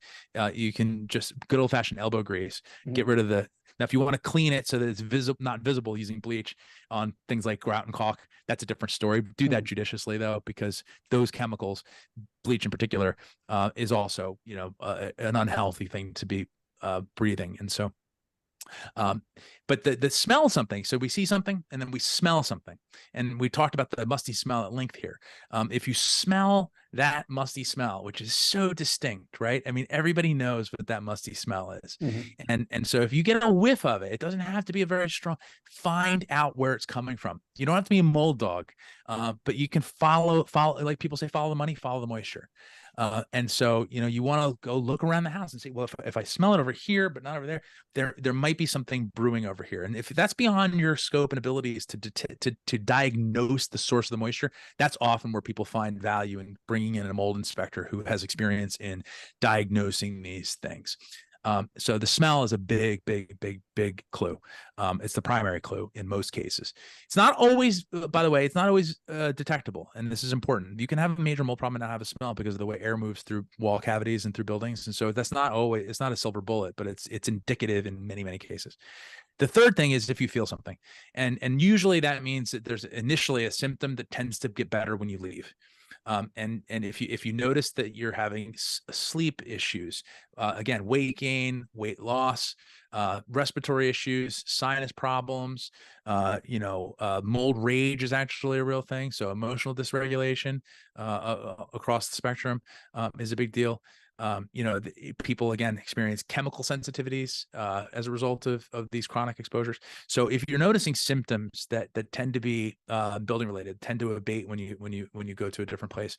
You can just good old fashioned elbow grease, get rid of the. Now, if you want to clean it so that it's not visible using bleach on things like grout and caulk, that's a different story. Do that judiciously, though, because those chemicals, bleach in particular, is also, an unhealthy thing to be breathing. And so, but the smell something. So we see something and then we smell something. And we talked about the musty smell at length here. If you smell that musty smell, which is so distinct, right? I mean, everybody knows what that musty smell is. And so if you get a whiff of it, it doesn't have to be a very strong, find out where it's coming from. You don't have to be a mold dog, but you can follow, like people say, follow the money, follow the moisture. And so, you want to go look around the house and say, well, if I smell it over here, but not over there might be something brewing over here. And if that's beyond your scope and abilities to diagnose the source of the moisture, that's often where people find value in bringing in a mold inspector who has experience in diagnosing these things. So the smell is a big clue. It's the primary clue in most cases. It's not always, by the way, it's not always detectable. And this is important. You can have a major mold problem and not have a smell because of the way air moves through wall cavities and through buildings. And so that's not always, it's not a silver bullet, but it's indicative in many cases. The third thing is if you feel something, and usually that means that there's initially a symptom that tends to get better when you leave. And if you notice that you're having sleep issues, again, weight gain, weight loss, respiratory issues, sinus problems, mold rage is actually a real thing. So emotional dysregulation across the spectrum is a big deal. People again experience chemical sensitivities as a result of these chronic exposures. So if you're noticing symptoms that tend to be building related, tend to abate when you go to a different place,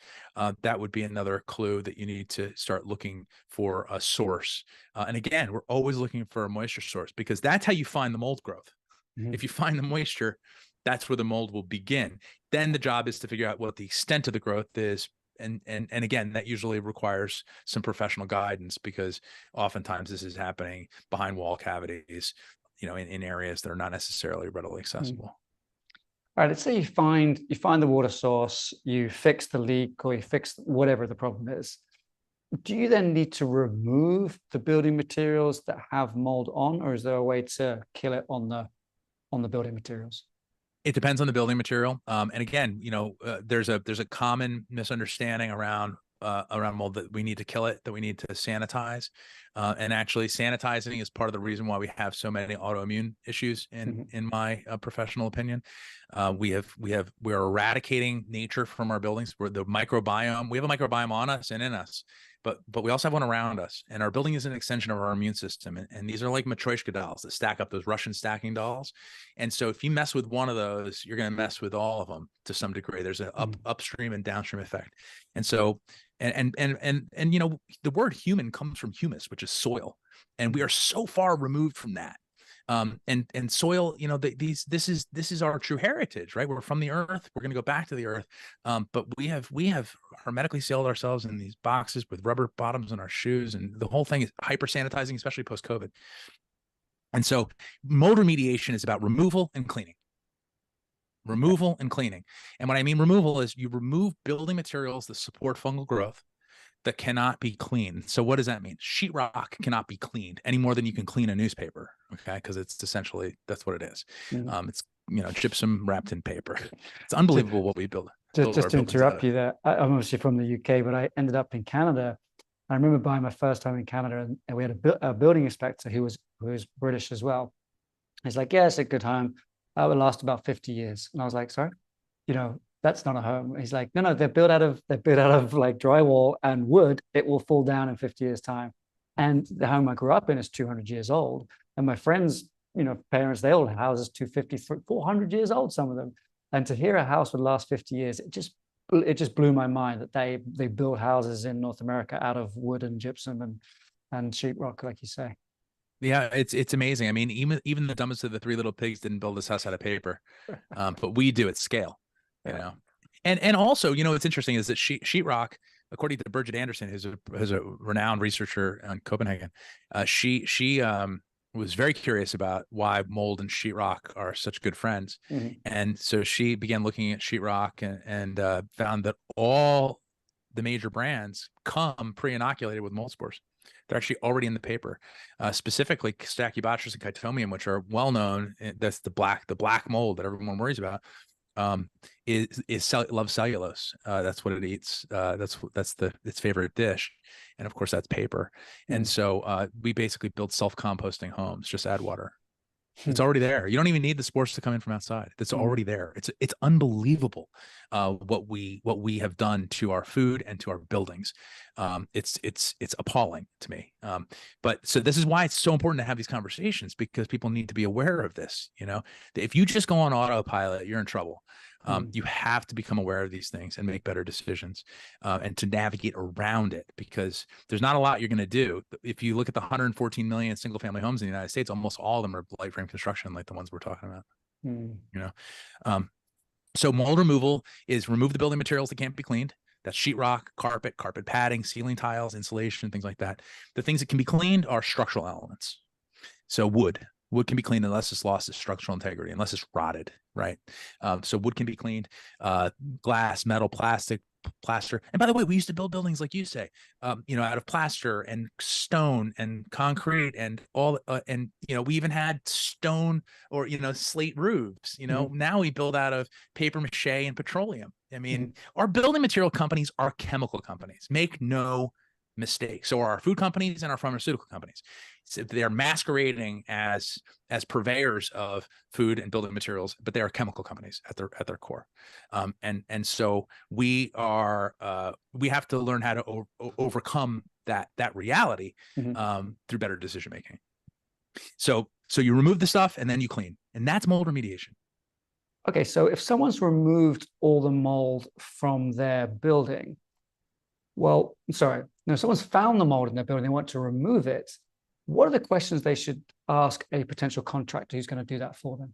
that would be another clue that you need to start looking for a source. And again, we're always looking for a moisture source because that's how you find the mold growth. Mhm. If you find the moisture, that's where the mold will begin. Then the job is to figure out what the extent of the growth is. And again, that usually requires some professional guidance, because oftentimes this is happening behind wall cavities, in areas that are not necessarily readily accessible. All right, let's say you find the water source, you fix the leak, or you fix whatever the problem is. Do you then need to remove the building materials that have mold on, or is there a way to kill it on the building materials? It depends on the building material. And again, there's a common misunderstanding around mold, that we need to kill it, that we need to sanitize. And actually sanitizing is part of the reason why we have so many autoimmune issues in my professional opinion. We're eradicating nature from our buildings. We have a microbiome on us and in us, but we also have one around us, and our building is an extension of our immune system. And these are like Matryoshka dolls that stack up, those Russian stacking dolls. And so if you mess with one of those, you're going to mess with all of them to some degree. There's an upstream and downstream effect. And so, and the word human comes from humus, which is soil. And we are so far removed from that. And soil, this is our true heritage, right? We're from the earth. We're going to go back to the earth. But we have hermetically sealed ourselves in these boxes with rubber bottoms on our shoes. And the whole thing is hyper sanitizing, especially post-COVID. And so mold remediation is about removal and cleaning. Removal and cleaning. And what I mean removal is you remove building materials that support fungal growth that cannot be cleaned. So what does that mean? Sheetrock cannot be cleaned any more than you can clean a newspaper, okay? Because it's essentially, that's what it is. It's gypsum wrapped in paper. It's unbelievable what we build. Just to interrupt you there, I'm obviously from the UK, but I ended up in Canada. I remember buying my first home in Canada, and we had a building inspector who was British as well. He's like, "Yeah, it's a good home. That will last about 50 years." And I was like, "Sorry, that's not a home." He's like, "No, they're built out of like drywall and wood. It will fall down in 50 years time." And the home I grew up in is 200 years old. And my friends, parents, they all had houses 250, 400 years old, some of them. And to hear a house would last 50 years, it just blew my mind that they built houses in North America out of wood and gypsum and sheetrock, like you say. Yeah, it's amazing. I mean, even the dumbest of the Three Little Pigs didn't build this house out of paper, but we do at scale, And also, what's interesting is that sheetrock, according to Birgit Andersen, who's a renowned researcher in Copenhagen, she was very curious about why mold and sheetrock are such good friends. And so she began looking at sheetrock and found that all the major brands come pre-inoculated with mold spores. They're actually already in the paper, specifically Stachybotrys and Chitomium, which are well known. That's the black mold that everyone worries about. Loves cellulose. That's what it eats. That's its favorite dish, and of course that's paper. And so we basically build self-composting homes. Just add water. It's already there. You don't even need the spores to come in from outside. It's already there. It's unbelievable what we have done to our food and to our buildings. It's appalling to me. But so this is why it's so important to have these conversations, because people need to be aware of this. If you just go on autopilot, you're in trouble. You have to become aware of these things and make better decisions, and to navigate around it, because there's not a lot you're going to do. If you look at the 114 million single family homes in the United States, almost all of them are light frame construction, like the ones we're talking about. So mold removal is remove the building materials that can't be cleaned. That's sheetrock, carpet padding, ceiling tiles, insulation, things like that. The things that can be cleaned are structural elements. So wood can be cleaned unless it's lost its structural integrity, unless it's rotted, right? So wood can be cleaned, glass, metal, plastic, plaster. And by the way, we used to build buildings, like you say, out of plaster and stone and concrete and all, and, we even had stone or, slate roofs, now we build out of paper mache and petroleum. I mean, our building material companies are chemical companies. Make no mistake. So are our food companies and our pharmaceutical companies. So they are masquerading as purveyors of food and building materials, but they are chemical companies at their core. And so we have to learn how to overcome that reality through better decision making. So you remove the stuff and then you clean, and that's mold remediation. Okay, so if someone's removed all the mold from their building, someone's found the mold in their building, they want to remove it. What are the questions they should ask a potential contractor who's going to do that for them?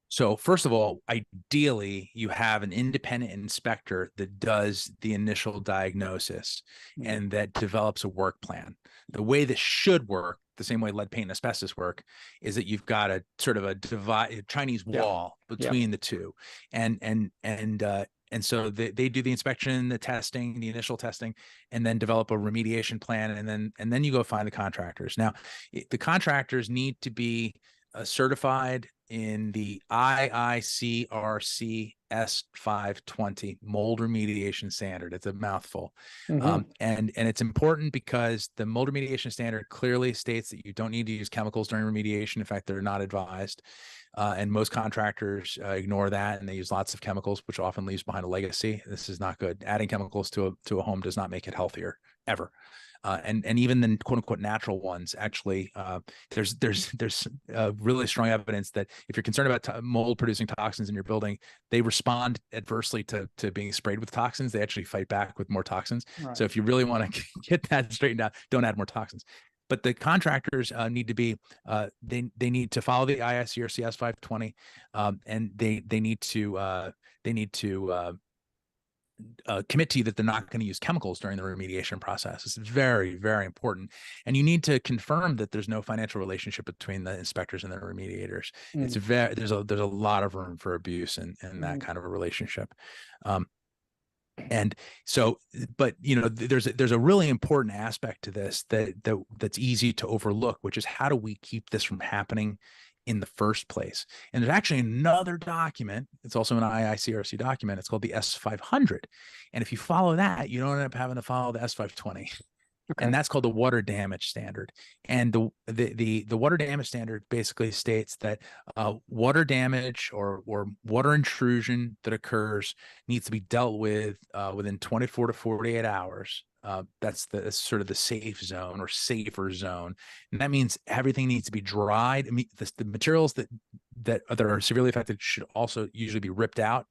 So first of all, ideally, you have an independent inspector that does the initial diagnosis and that develops a work plan. The way this should work, the same way lead paint and asbestos work, is that you've got a sort of a Chinese wall between the two, and so they do the inspection, the testing, the initial testing, and then develop a remediation plan, and then you go find the contractors. Now, the contractors need to be certified in the IICRC S520 mold remediation standard. It's a mouthful. And it's important because the mold remediation standard clearly states that you don't need to use chemicals during remediation. In fact, they're not advised. And most contractors ignore that, and they use lots of chemicals, which often leaves behind a legacy. This is not good. Adding chemicals to a home does not make it healthier, ever. And even the quote unquote natural ones, actually, there's really strong evidence that if you're concerned about mold producing toxins in your building, they respond adversely to being sprayed with toxins. They actually fight back with more toxins. Right. So if you really want to get that straightened out, don't add more toxins. But the contractors need to be they need to follow the IICRC S520, and they need to commit to you that they're not going to use chemicals during the remediation process. It's very, very important. And you need to confirm that there's no financial relationship between the inspectors and the remediators. It's there's a lot of room for abuse in that kind of a relationship. And so, but there's a really important aspect to this that's easy to overlook, which is how do we keep this from happening in the first place? And there's actually another document. It's also an IICRC document. It's called the S500. And if you follow that, you don't end up having to follow the S520. Okay. And that's called the water damage standard. And the water damage standard basically states that water damage or water intrusion that occurs needs to be dealt with within 24 to 48 hours. That's sort of the safe zone or safer zone. And that means everything needs to be dried. I mean, the materials that are severely affected should also usually be ripped out.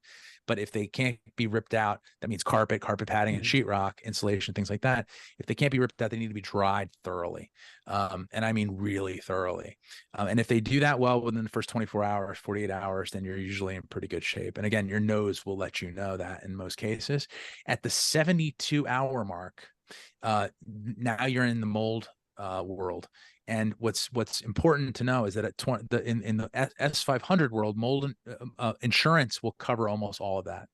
But if they can't be ripped out, that means carpet padding, and sheetrock, insulation, things like that. If they can't be ripped out, they need to be dried thoroughly. And I mean really thoroughly. And if they do that well within the first 24 hours, 48 hours, then you're usually in pretty good shape. And again, your nose will let you know that in most cases. At the 72-hour mark, now you're in the mold world. And what's important to know is that in the S500 world, mold insurance will cover almost all of that,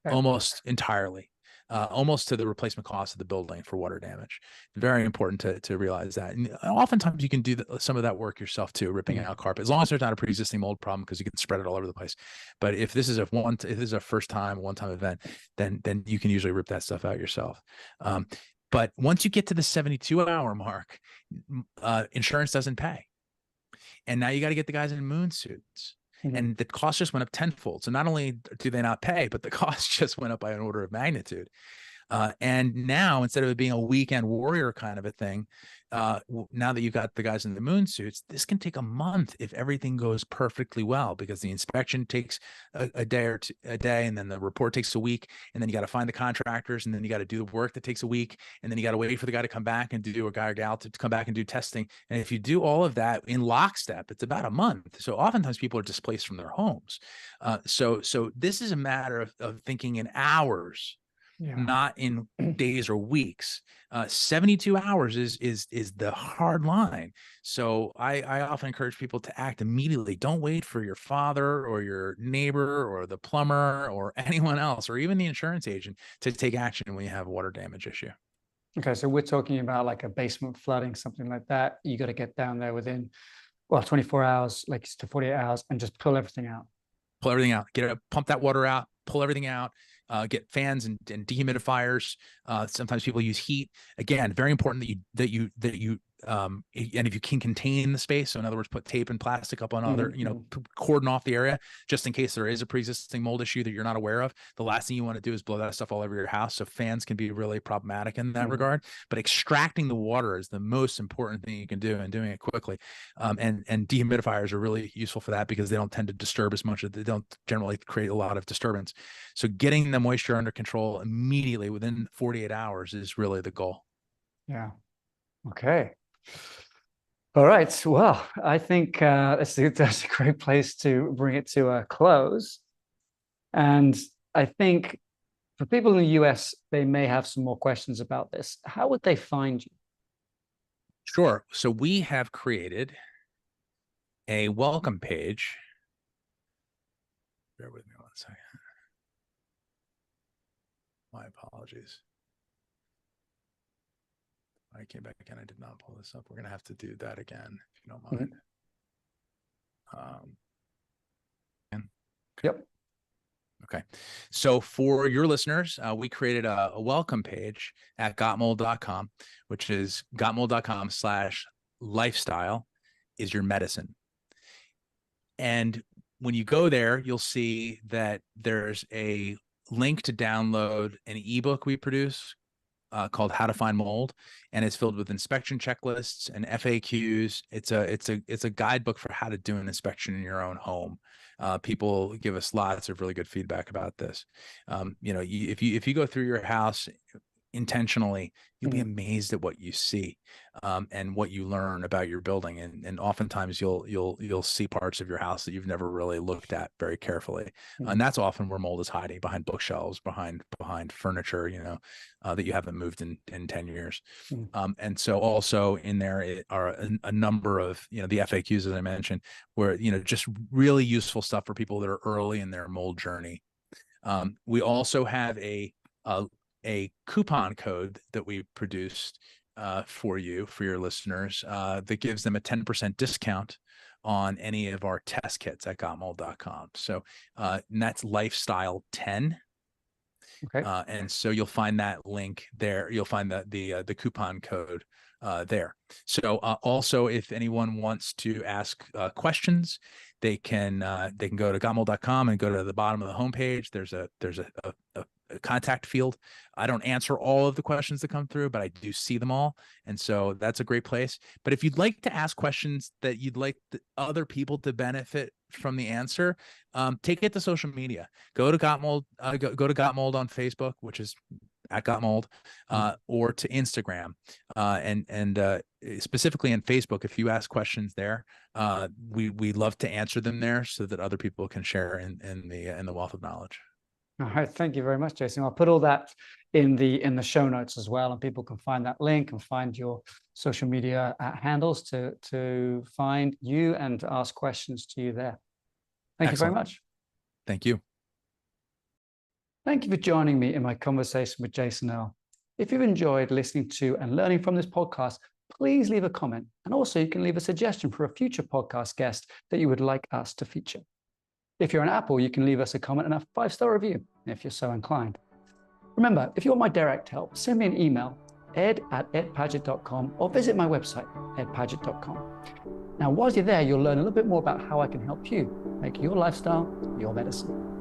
almost entirely, almost to the replacement cost of the building for water damage. Very important to realize that. And oftentimes you can do some of that work yourself too, ripping out carpet, as long as there's not a pre-existing mold problem, because you can spread it all over the place. But if this is a one-time event, then you can usually rip that stuff out yourself. But once you get to the 72-hour mark, insurance doesn't pay. And now you got to get the guys in moon suits. And the cost just went up tenfold. So not only do they not pay, but the cost just went up by an order of magnitude. And now, instead of it being a weekend warrior kind of a thing, now that you've got the guys in the moon suits, this can take a month if everything goes perfectly well, because the inspection takes a day, and then the report takes a week, and then you got to find the contractors, and then you got to do the work that takes a week, and then you got to wait for the guy to come back and do, a guy or gal to come back and do testing. And if you do all of that in lockstep, it's about a month. So oftentimes people are displaced from their homes. So this is a matter of thinking in hours. Yeah. Not in days or weeks. 72 hours is the hard line. So I often encourage people to act immediately. Don't wait for your father or your neighbor or the plumber or anyone else, or even the insurance agent, to take action when you have a water damage issue. Okay, so we're talking about like a basement flooding, something like that. You got to get down there within, 24 hours, like to 48 hours, and just pull everything out. Pull everything out. Pump that water out. Pull everything out. Get fans and dehumidifiers. Sometimes people use heat. Again, very important that you and if you can contain the space, so in other words, put tape and plastic up on other, cordon off the area just in case there is a pre-existing mold issue that you're not aware of. The last thing you want to do is blow that stuff all over your house. So fans can be really problematic in that regard. But extracting the water is the most important thing you can do, and doing it quickly. And dehumidifiers are really useful for that, because they don't tend to disturb as much. They don't generally create a lot of disturbance. So getting the moisture under control immediately within 48 hours is really the goal. Yeah. Okay. All right. Well, I think that's a great place to bring it to a close. And I think for people in the US, they may have some more questions about this. How would they find you? Sure. So we have created a welcome page. Bear with me one second. My apologies. I came back and I did not pull this up. We're going to have to do that again, if you don't mind. Yep. Okay. So for your listeners, we created a welcome page at GotMold.com, which is GotMold.com/lifestyle is your medicine. And when you go there, you'll see that there's a link to download an ebook we produce called How to Find Mold, and it's filled with inspection checklists and FAQs. It's a guidebook for how to do an inspection in your own home. People give us lots of really good feedback about this. If you go through your house intentionally, you'll be amazed at what you see and what you learn about your building. And oftentimes you'll see parts of your house that you've never really looked at very carefully. And that's often where mold is hiding, behind bookshelves, behind furniture, that you haven't moved in 10 years. And so also in there are a number of, the FAQs, as I mentioned, where, just really useful stuff for people that are early in their mold journey. We also have a coupon code that we produced for your listeners that gives them a 10% discount on any of our test kits at GotMold.com. So and that's lifestyle 10. Okay. And so you'll find that link there. You'll find the coupon code there. So also, if anyone wants to ask questions, they can go to GotMold.com and go to the bottom of the homepage. There's a contact field. I don't answer all of the questions that come through, but I do see them all. And so that's a great place. But if you'd like to ask questions that you'd like other people to benefit from the answer, take it to social media. Go to GotMold, go to GotMold on Facebook, which is at GotMold, or to Instagram. And specifically in Facebook, if you ask questions there, we love to answer them there so that other people can share in the wealth of knowledge. All right, thank you very much, Jason. I'll put all that in the show notes as well, and people can find that link and find your social media handles to find you and to ask questions to you there. Thank you very much. Thank you. Thank you for joining me in my conversation with Jason Earle. If you've enjoyed listening to and learning from this podcast, please leave a comment, and also you can leave a suggestion for a future podcast guest that you would like us to feature. If you're on Apple, you can leave us a comment and a 5-star review if you're so inclined. Remember, if you want my direct help, send me an email, ed@edpaget.com, or visit my website, edpaget.com. Now, while you're there, you'll learn a little bit more about how I can help you make your lifestyle your medicine.